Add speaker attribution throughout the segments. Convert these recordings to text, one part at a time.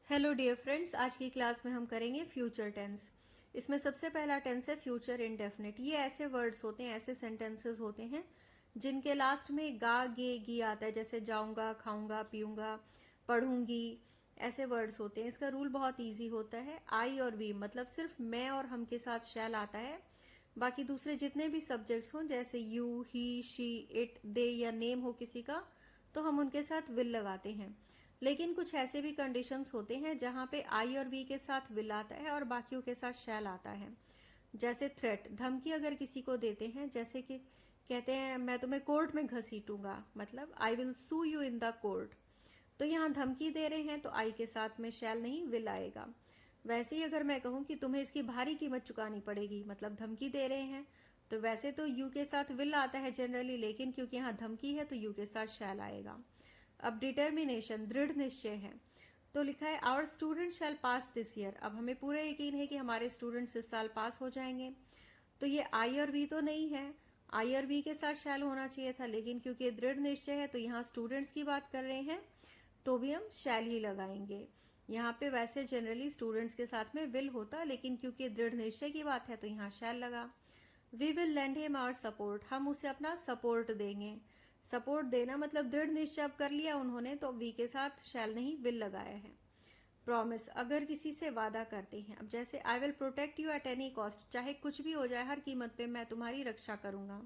Speaker 1: Hello dear friends, आज की class में हम करेंगे फ्यूचर टेंस। इसमें सबसे पहला टेंस है फ्यूचर इंडेफिनिट। ये ऐसे वर्ड्स होते हैं, ऐसे सेंटेंसेस होते हैं जिनके लास्ट में गा गे गी आता है, जैसे जाऊंगा, खाऊंगा, पीऊंगा, पढ़ूंगी। ऐसे वर्ड्स होते हैं। इसका रूल बहुत इजी होता है। आई और वी मतलब सिर्फ मैं और हम के साथ शैल आता है। बाकी दूसरे जितने भी सब्जेक्ट्स हों, जैसे यू, ही, शी, इट, दे या नेम हो किसी का, तो हम उनके साथ विल लगाते हैं। लेकिन कुछ ऐसे भी कंडीशंस होते हैं जहाँ पे आई और वी के साथ विल आता है और बाकियों के साथ शैल आता है। जैसे थ्रेट, धमकी अगर किसी को देते हैं, जैसे कि कहते हैं मैं तुम्हें कोर्ट में घसीटूंगा, मतलब I will sue you in the court. तो यहाँ धमकी दे रहे हैं तो आई के साथ में शैल नहीं विल आएगा। वैसे ही अगर मैं कहूँ कि तुम्हें इसकी भारी कीमत चुकानी पड़ेगी, मतलब धमकी दे रहे हैं, तो वैसे तो यू के साथ विल आता है जनरली, लेकिन क्योंकि यहाँ धमकी है तो यू के साथ शैल आएगा। अब डिटर्मिनेशन, दृढ़ निश्चय है, तो लिखा है our student shall pass this year. अब हमें पूरा यकीन है कि हमारे स्टूडेंट्स इस साल पास हो जाएंगे। तो ये आई और वी तो नहीं है, आई और वी के साथ शैल होना चाहिए था, लेकिन क्योंकि दृढ़ निश्चय है तो यहाँ स्टूडेंट्स की बात कर रहे हैं तो भी हम शैल ही लगाएंगे। यहाँ पे वैसे जनरली स्टूडेंट्स के साथ में विल होता, लेकिन क्योंकि दृढ़ निश्चय की बात है तो यहाँ शैल लगा। We will lend him our support, हम उसे अपना सपोर्ट देंगे। सपोर्ट देना मतलब दृढ़ निश्चय अब कर लिया उन्होंने, तो वी के साथ शैल नहीं विल लगाया है। प्रॉमिस, अगर किसी से वादा करते हैं, अब जैसे I will protect you at any cost, चाहे कुछ भी हो जाए, हर कीमत पे मैं तुम्हारी रक्षा करूंगा।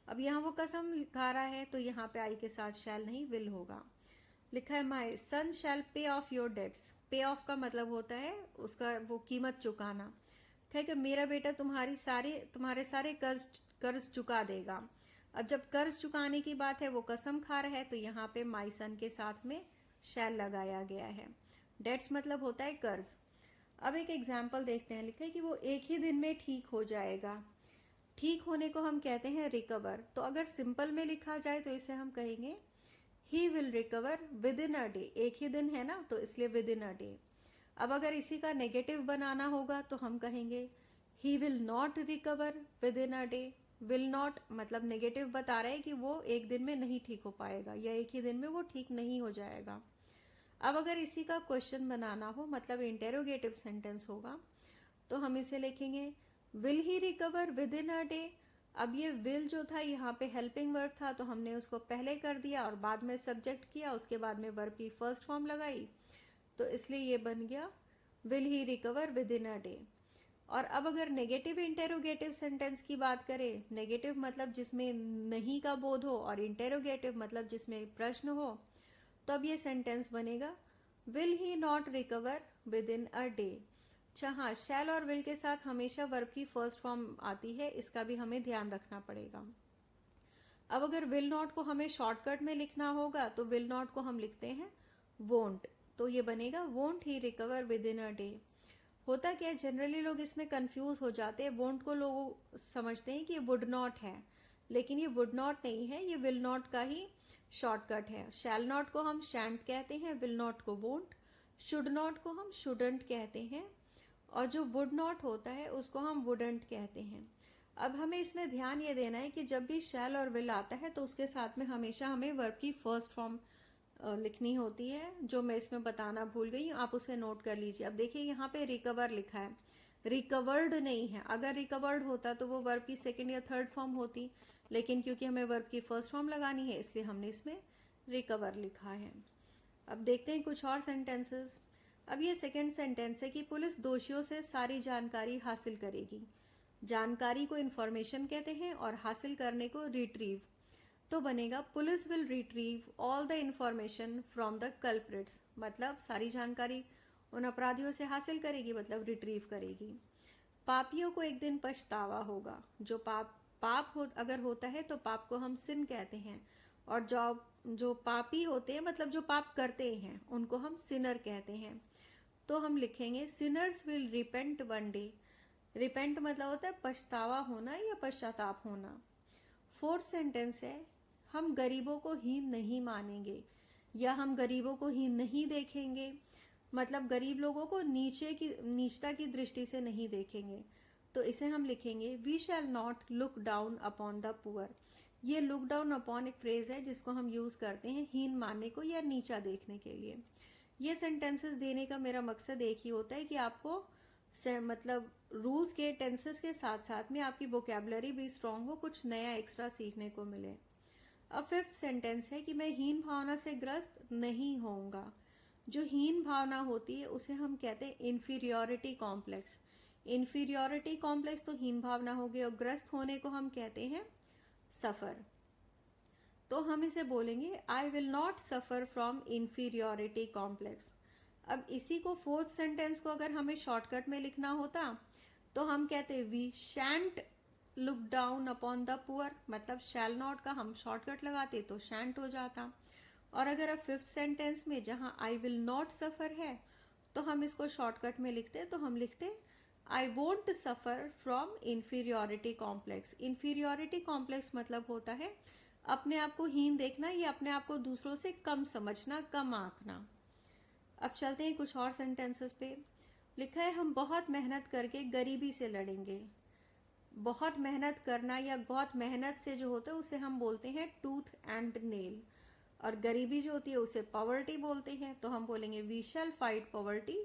Speaker 1: अब यहाँ वो कसम खा रहा है तो यहाँ पे आई के साथ शैल नहीं विल होगा। लिखा है माई सन शैल पे ऑफ योर डेट्स। पे ऑफ का मतलब होता है उसका वो कीमत चुकाना। है कि मेरा बेटा तुम्हारे सारे कर्ज कर्ज चुका देगा। अब जब कर्ज चुकाने की बात है, वो कसम खा रहा है, तो यहाँ पे माई सन के साथ में शैल लगाया गया है। डेट्स मतलब होता है कर्ज। अब एक एग्जाम्पल देखते हैं। लिखा है कि वो एक ही दिन में ठीक हो जाएगा। ठीक होने को हम कहते हैं रिकवर। तो अगर सिंपल में लिखा जाए तो इसे हम कहेंगे he will recover with in a day. एक ही दिन है ना, तो इसलिए विद इन अ डे। अब अगर इसी का नेगेटिव बनाना होगा तो हम कहेंगे he will not recover with in a day. Will not मतलब नेगेटिव बता रहा है कि वो एक दिन में नहीं ठीक हो पाएगा, या एक ही दिन में वो ठीक नहीं हो जाएगा। अब अगर इसी का क्वेश्चन बनाना हो, मतलब इंटेरोगेटिव सेंटेंस होगा, तो हम इसे लिखेंगे will he recover with in a day. अब ये विल जो था यहाँ पे हेल्पिंग वर्ब था, तो हमने उसको पहले कर दिया और बाद में सब्जेक्ट किया, उसके बाद में वर्ब की फर्स्ट फॉर्म लगाई, तो इसलिए ये बन गया will he recover with in a day. और अब अगर नेगेटिव इंटेरोगेटिव सेंटेंस की बात करें, नेगेटिव मतलब जिसमें नहीं का बोध हो और इंटेरोगेटिव मतलब जिसमें प्रश्न हो, तो अब ये सेंटेंस बनेगा will he not recover with in a day. अच्छा हाँ, शैल और विल के साथ हमेशा वर्ब की फर्स्ट फॉर्म आती है, इसका भी हमें ध्यान रखना पड़ेगा। अब अगर विल नॉट को हमें शॉर्टकट में लिखना होगा तो विल नॉट को हम लिखते हैं वोंट, तो ये बनेगा won't he recover with in a day. होता क्या है, जनरली लोग इसमें कंफ्यूज हो जाते हैं। वोंट को लोग समझते हैं कि ये वुड नॉट है, लेकिन ये वुड नॉट नहीं है, ये विल नॉट का ही शॉर्टकट है। शैल नॉट को हम शैंट कहते हैं, विल नॉट को वोंट, शुड नॉट को हम शुडंट कहते हैं, और जो वुड नॉट होता है उसको हम वुडंट कहते हैं। अब हमें इसमें ध्यान ये देना है कि जब भी शैल और विल आता है तो उसके साथ में हमेशा हमें वर्ब की फर्स्ट फॉर्म लिखनी होती है, जो मैं इसमें बताना भूल गई हूँ, आप उसे नोट कर लीजिए। अब देखिए यहाँ पे रिकवर लिखा है, रिकवर्ड नहीं है। अगर रिकवर्ड होता तो वो वर्ब की सेकेंड या थर्ड फॉर्म होती, लेकिन क्योंकि हमें वर्ब की फर्स्ट फॉर्म लगानी है इसलिए हमने इसमें रिकवर लिखा है। अब देखते हैं कुछ और सेंटेंसेस। अब ये सेकंड सेंटेंस है कि पुलिस दोषियों से सारी जानकारी हासिल करेगी। जानकारी को इन्फॉर्मेशन कहते हैं और हासिल करने को रिट्रीव। तो बनेगा police will retrieve all the information from the culprits, मतलब सारी जानकारी उन अपराधियों से हासिल करेगी, मतलब रिट्रीव करेगी। पापियों को एक दिन पछतावा होगा। जो पाप अगर होता है तो पाप को हम सिन कहते हैं, और जो पापी होते हैं मतलब जो पाप करते हैं उनको हम सिनर कहते हैं। तो हम लिखेंगे Sinners will repent one day. Repent मतलब होता है पछतावा होना या पश्चाताप होना। फोर्थ सेंटेंस है हम गरीबों को हीन नहीं मानेंगे, या हम गरीबों को हीन नहीं देखेंगे, मतलब गरीब लोगों को नीचता की दृष्टि से नहीं देखेंगे। तो इसे हम लिखेंगे we shall not look down upon the poor. ये लुक डाउन अपॉन एक फ्रेज है जिसको हम यूज करते हैं हीन मानने को या नीचा देखने के लिए। ये सेंटेंसेस देने का मेरा मकसद एक ही होता है कि आपको मतलब रूल्स के टेंसेस के साथ साथ में आपकी वोकेबलरी भी स्ट्रांग हो, कुछ नया एक्स्ट्रा सीखने को मिले। अब फिफ्थ सेंटेंस है कि मैं हीन भावना से ग्रस्त नहीं होऊंगा। जो हीन भावना होती है उसे हम कहते हैं इन्फीरियोरिटी कॉम्प्लेक्स। इन्फीरियोरिटी कॉम्प्लेक्स तो हीन भावना हो गई, और ग्रस्त होने को हम कहते हैं सफ़र। तो हम इसे बोलेंगे I will not suffer from inferiority complex. अब इसी को फोर्थ सेंटेंस को अगर हमें शॉर्टकट में लिखना होता तो हम कहते we shan't look down upon the poor, मतलब शैल नॉट का हम शॉर्टकट लगाते तो शैंट हो जाता। और अगर अब फिफ्थ सेंटेंस में जहाँ आई विल नॉट सफ़र है तो हम इसको शॉर्टकट में लिखते तो हम लिखते I won't suffer from inferiority complex. Inferiority complex मतलब होता है अपने आप को हीन देखना या अपने आप को दूसरों से कम समझना, कम आंकना। अब चलते हैं कुछ और सेंटेंसेस पे। लिखा है हम बहुत मेहनत करके गरीबी से लड़ेंगे। बहुत मेहनत करना या बहुत मेहनत से जो होता है उसे हम बोलते हैं टूथ एंड नेल, और गरीबी जो होती है उसे पॉवर्टी बोलते हैं। तो हम बोलेंगे we shall fight poverty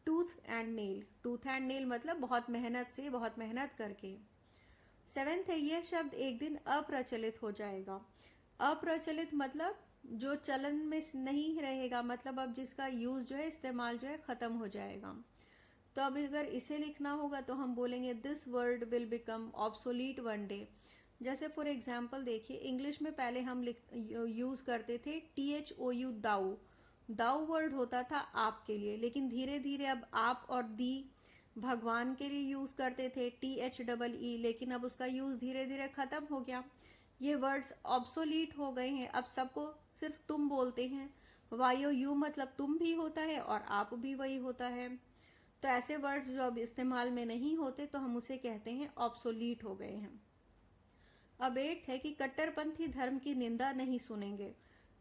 Speaker 1: tooth and nail. Tooth and nail मतलब बहुत मेहनत से, बहुत मेहनत करके। सेवेंथ है यह शब्द एक दिन अप्रचलित हो जाएगा। अप्रचलित मतलब जो चलन में नहीं रहेगा, मतलब अब जिसका यूज जो है, इस्तेमाल जो है खत्म हो जाएगा। तो अब अगर इसे लिखना होगा तो हम बोलेंगे this word will become obsolete one day. जैसे फॉर एग्जाम्पल देखिए, इंग्लिश में पहले हम यूज करते थे THOU दाऊ। दाऊ वर्ड होता था आप के लिए, लेकिन धीरे धीरे अब आप और दी भगवान के लिए यूज करते थे THEE, लेकिन अब उसका यूज धीरे धीरे खत्म हो गया। ये वर्ड्स ऑब्सोलीट हो गए हैं, अब सबको सिर्फ तुम बोलते हैं। YOU मतलब तुम भी होता है और आप भी वही होता है। तो ऐसे वर्ड्स जो अब इस्तेमाल में नहीं होते तो हम उसे कहते हैं ऑब्सोलीट हो गए हैं। अब एट्थ है कि कट्टरपंथी धर्म की निंदा नहीं सुनेंगे।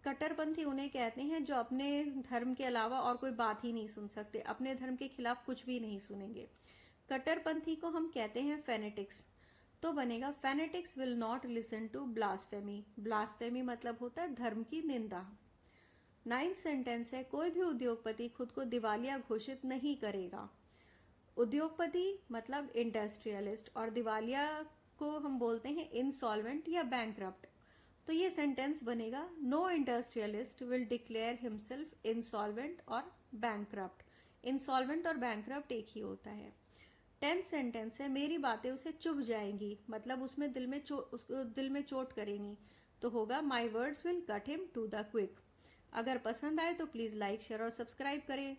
Speaker 1: कट्टरपंथी उन्हें कहते हैं जो अपने धर्म के अलावा और कोई बात ही नहीं सुन सकते, अपने धर्म के खिलाफ कुछ भी नहीं सुनेंगे। कट्टरपंथी को हम कहते हैं फेनेटिक्स। तो बनेगा fanatics will not listen to blasphemy. Blasphemy मतलब होता है धर्म की निंदा। नाइन्थ सेंटेंस है कोई भी उद्योगपति खुद को दिवालिया घोषित नहीं करेगा। उद्योगपति मतलब इंडस्ट्रियलिस्ट, और दिवालिया को हम बोलते हैं इंसॉल्वेंट या बैंकरप्ट। तो ये सेंटेंस बनेगा no industrialist will declare himself insolvent और बैंकरप्ट। इंसॉल्वेंट और बैंकरप्ट एक ही होता है। 10th सेंटेंस है मेरी बातें उसे चुभ जाएंगी, मतलब उसमें उसको दिल में चोट करेंगी। तो होगा my words will cut him to the quick. अगर पसंद आए तो प्लीज़ लाइक, शेयर और सब्सक्राइब करें।